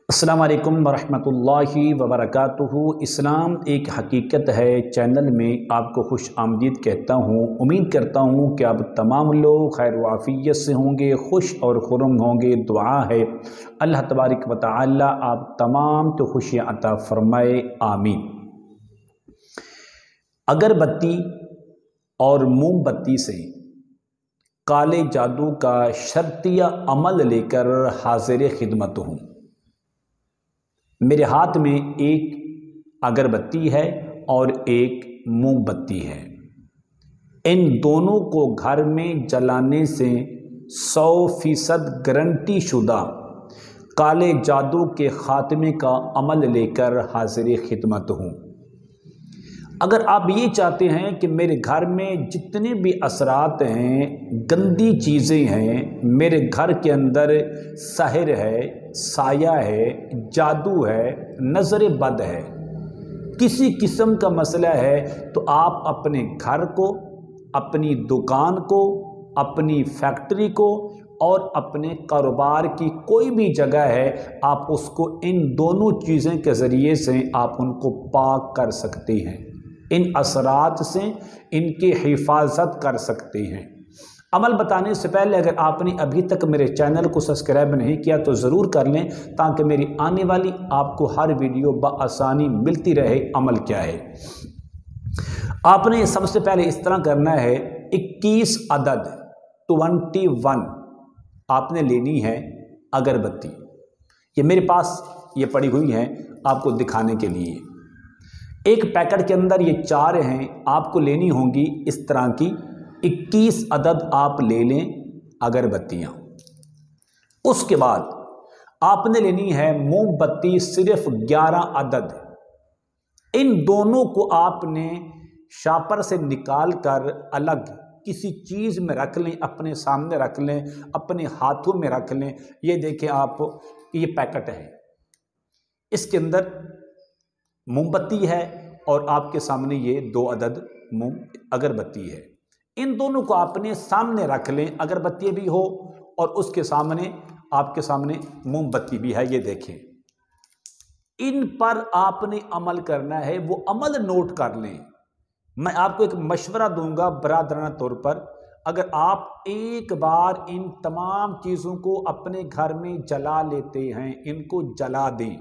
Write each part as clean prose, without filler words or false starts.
अस्सलाम वालेकुम वरहमतुल्लाहि वबरकातुहू। इस्लाम एक हकीकत है चैनल में आपको खुश आमदीद कहता हूँ। उम्मीद करता हूँ कि आप तमाम लोग खैर व आफियत से होंगे, खुश और खुर्रम होंगे। दुआ है अल्लाह तबारक व तआला आप तमाम को खुशियाँ अता फरमाए, आमीन। अगरबत्ती और मोमबत्ती से काले जादू का शर्तिया अमल लेकर हाजिर खिदमत हूँ। मेरे हाथ में एक अगरबत्ती है और एक मोमबत्ती है। इन दोनों को घर में जलाने से 100% गारंटी शुदा काले जादू के खात्मे का अमल लेकर हाजिर खिदमत हूँ। अगर आप ये चाहते हैं कि मेरे घर में जितने भी असरात हैं, गंदी चीज़ें हैं, मेरे घर के अंदर सहर है, साया है, जादू है, नज़र बद है, किसी किस्म का मसला है, तो आप अपने घर को, अपनी दुकान को, अपनी फैक्ट्री को और अपने कारोबार की कोई भी जगह है, आप उसको इन दोनों चीज़ों के ज़रिए से आप उनको पाक कर सकते हैं। इन असरात से इनकी हिफाजत कर सकते हैं। अमल बताने से पहले अगर आपने अभी तक मेरे चैनल को सब्सक्राइब नहीं किया तो ज़रूर कर लें, ताकि मेरी आने वाली आपको हर वीडियो बआसानी मिलती रहे। अमल क्या है? आपने सबसे पहले इस तरह करना है, 21 अदद 21 आपने लेनी है अगरबत्ती। ये मेरे पास ये पड़ी हुई है आपको दिखाने के लिए। एक पैकेट के अंदर ये 4 हैं, आपको लेनी होंगी इस तरह की 21 अदद आप ले लें अगरबत्तियाँ। उसके बाद आपने लेनी है मोमबत्ती सिर्फ 11 अदद। इन दोनों को आपने शापर से निकाल कर अलग किसी चीज़ में रख लें, अपने सामने रख लें, अपने हाथों में रख लें। ये देखें आप, ये पैकेट है, इसके अंदर मोमबत्ती है और आपके सामने ये 2 अदद अगरबत्ती है। इन दोनों को आपने सामने रख लें, अगरबत्ती भी हो और उसके सामने आपके सामने मोमबत्ती भी है। ये देखें, इन पर आपने अमल करना है। वो अमल नोट कर लें। मैं आपको एक मशवरा दूंगा बरादराना तौर पर, अगर आप एक बार इन तमाम चीज़ों को अपने घर में जला लेते हैं, इनको जला दें,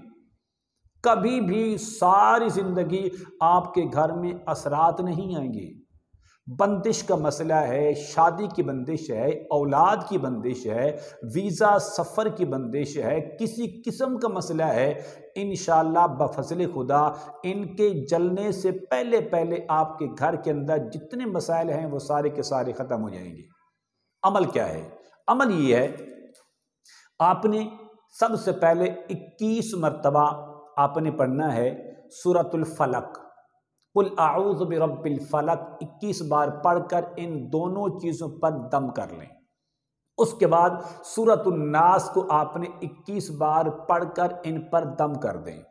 कभी भी सारी ज़िंदगी आपके घर में असरात नहीं आएंगे। बंदिश का मसला है, शादी की बंदिश है, औलाद की बंदिश है, वीज़ा सफ़र की बंदिश है, किसी किस्म का मसला है, इंशाअल्लाह बफज़ल खुदा इनके जलने से पहले पहले आपके घर के अंदर जितने मसाइल हैं वो सारे के सारे ख़त्म हो जाएंगे। अमल क्या है? अमल ये है, आपने सबसे पहले 21 मरतबा आपने पढ़ना है सूरतुल फलक, कुल आऊज़ु बिरब्बिल फलक 21 बार पढ़कर इन दोनों चीज़ों पर दम कर लें। उसके बाद सूरतुन नास को आपने 21 बार पढ़कर इन पर दम कर दें।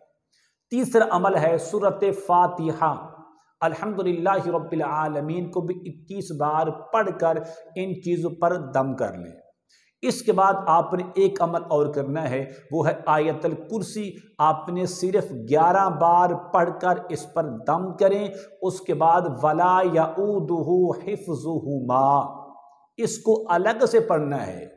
तीसरा अमल है सूरत फातिहा अल्हम्दुलिल्लाहि रब्बिल आलमीन को भी 21 बार पढ़कर इन चीज़ों पर दम कर लें। इसके बाद आपने एक अमल और करना है, वो है आयतल कुर्सी। आपने सिर्फ 11 बार पढ़कर इस पर दम करें। उसके बाद वला यऊदुहु हिफ्ज़ुहुमा, इसको अलग से पढ़ना है।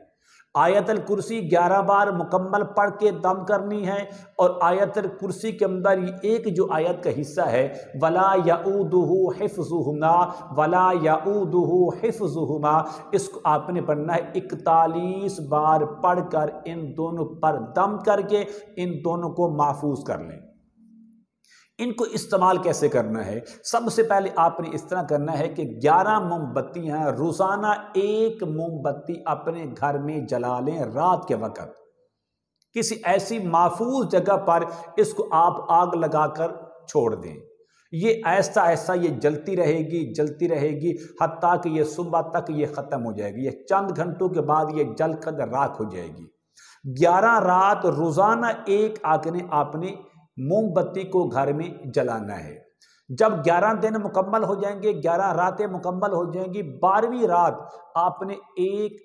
आयतल कुर्सी 11 बार मुकम्मल पढ़ के दम करनी है, और आयतल कुर्सी के अंदर एक जो आयत का हिस्सा है, वला यऊदुहु हिफ्ज़ुहुमा, वला यऊदुहु हिफ्ज़ुहुमा, इसको आपने पढ़ना है 41 बार पढ़कर इन दोनों पर दम करके इन दोनों को महफूज कर लें। इनको इस्तेमाल कैसे करना है? सबसे पहले आपने इस तरह करना है कि 11 मोमबत्तियाँ, रोज़ाना एक मोमबत्ती अपने घर में जला लें। रात के वक़्त किसी ऐसी महफूज जगह पर इसको आप आग लगाकर छोड़ दें। ये ऐसा ऐसा ये जलती रहेगी हत्ता कि ये सुबह तक ये ख़त्म हो जाएगी। ये चंद घंटों के बाद ये जल कर राख हो जाएगी। 11 रात रोज़ाना एक आग आपने मोमबत्ती को घर में जलाना है। जब 11 दिन मुकम्मल हो जाएंगे, 11 रातें मुकम्मल हो जाएंगी, 12वीं रात आपने एक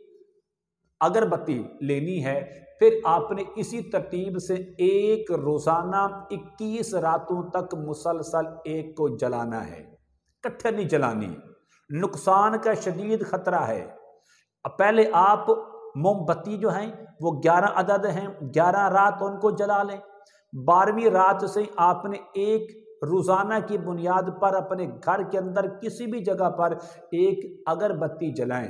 अगरबत्ती लेनी है, پھر آپ نے اسی ترتیب سے ایک روزانہ 21 راتوں تک مسلسل ایک کو جلانا ہے، کٹھے نہیں جلانی، نقصان کا شدید خطرہ ہے۔ پہلے آپ موم بتی جو ہیں وہ 11 عدد ہیں، 11 رات ان کو جلا لیں، 12ویں رات سے آپ نے ایک روزانہ کی بنیاد پر اپنے گھر کے اندر کسی بھی جگہ پر ایک اگربتی جلائیں۔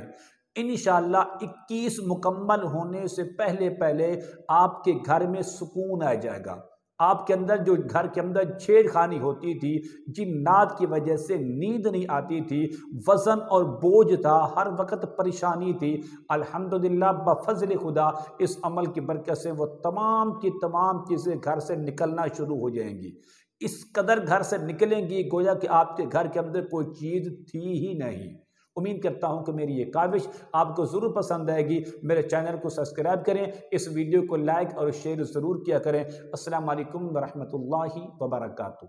انشاءاللہ 21 مکمل ہونے سے پہلے آپ کے گھر میں سکون آ جائے گا۔ آپ کے اندر جو گھر کے اندر چھیڑ خانی ہوتی تھی، جنات کی وجہ سے نیند نہیں آتی تھی، وزن اور بوجھ تھا، ہر وقت پریشانی تھی، الحمدللہ بفضل خدا اس عمل کی برکت سے وہ تمام کی تمام چیزیں گھر سے نکلنا شروع ہو جائیں گی۔ اس قدر گھر سے نکلیں گی گویا کہ آپ کے گھر کے اندر کوئی چیز تھی ہی نہیں۔ امید کرتا ہوں کہ میری یہ کاوش آپ کو ضرور پسند آئے گی۔ میرے چینل کو سبسکرائب کریں، اس ویڈیو کو لائک اور شیئر ضرور کیا کریں۔ السلام علیکم ورحمۃ اللہ وبرکاتہ۔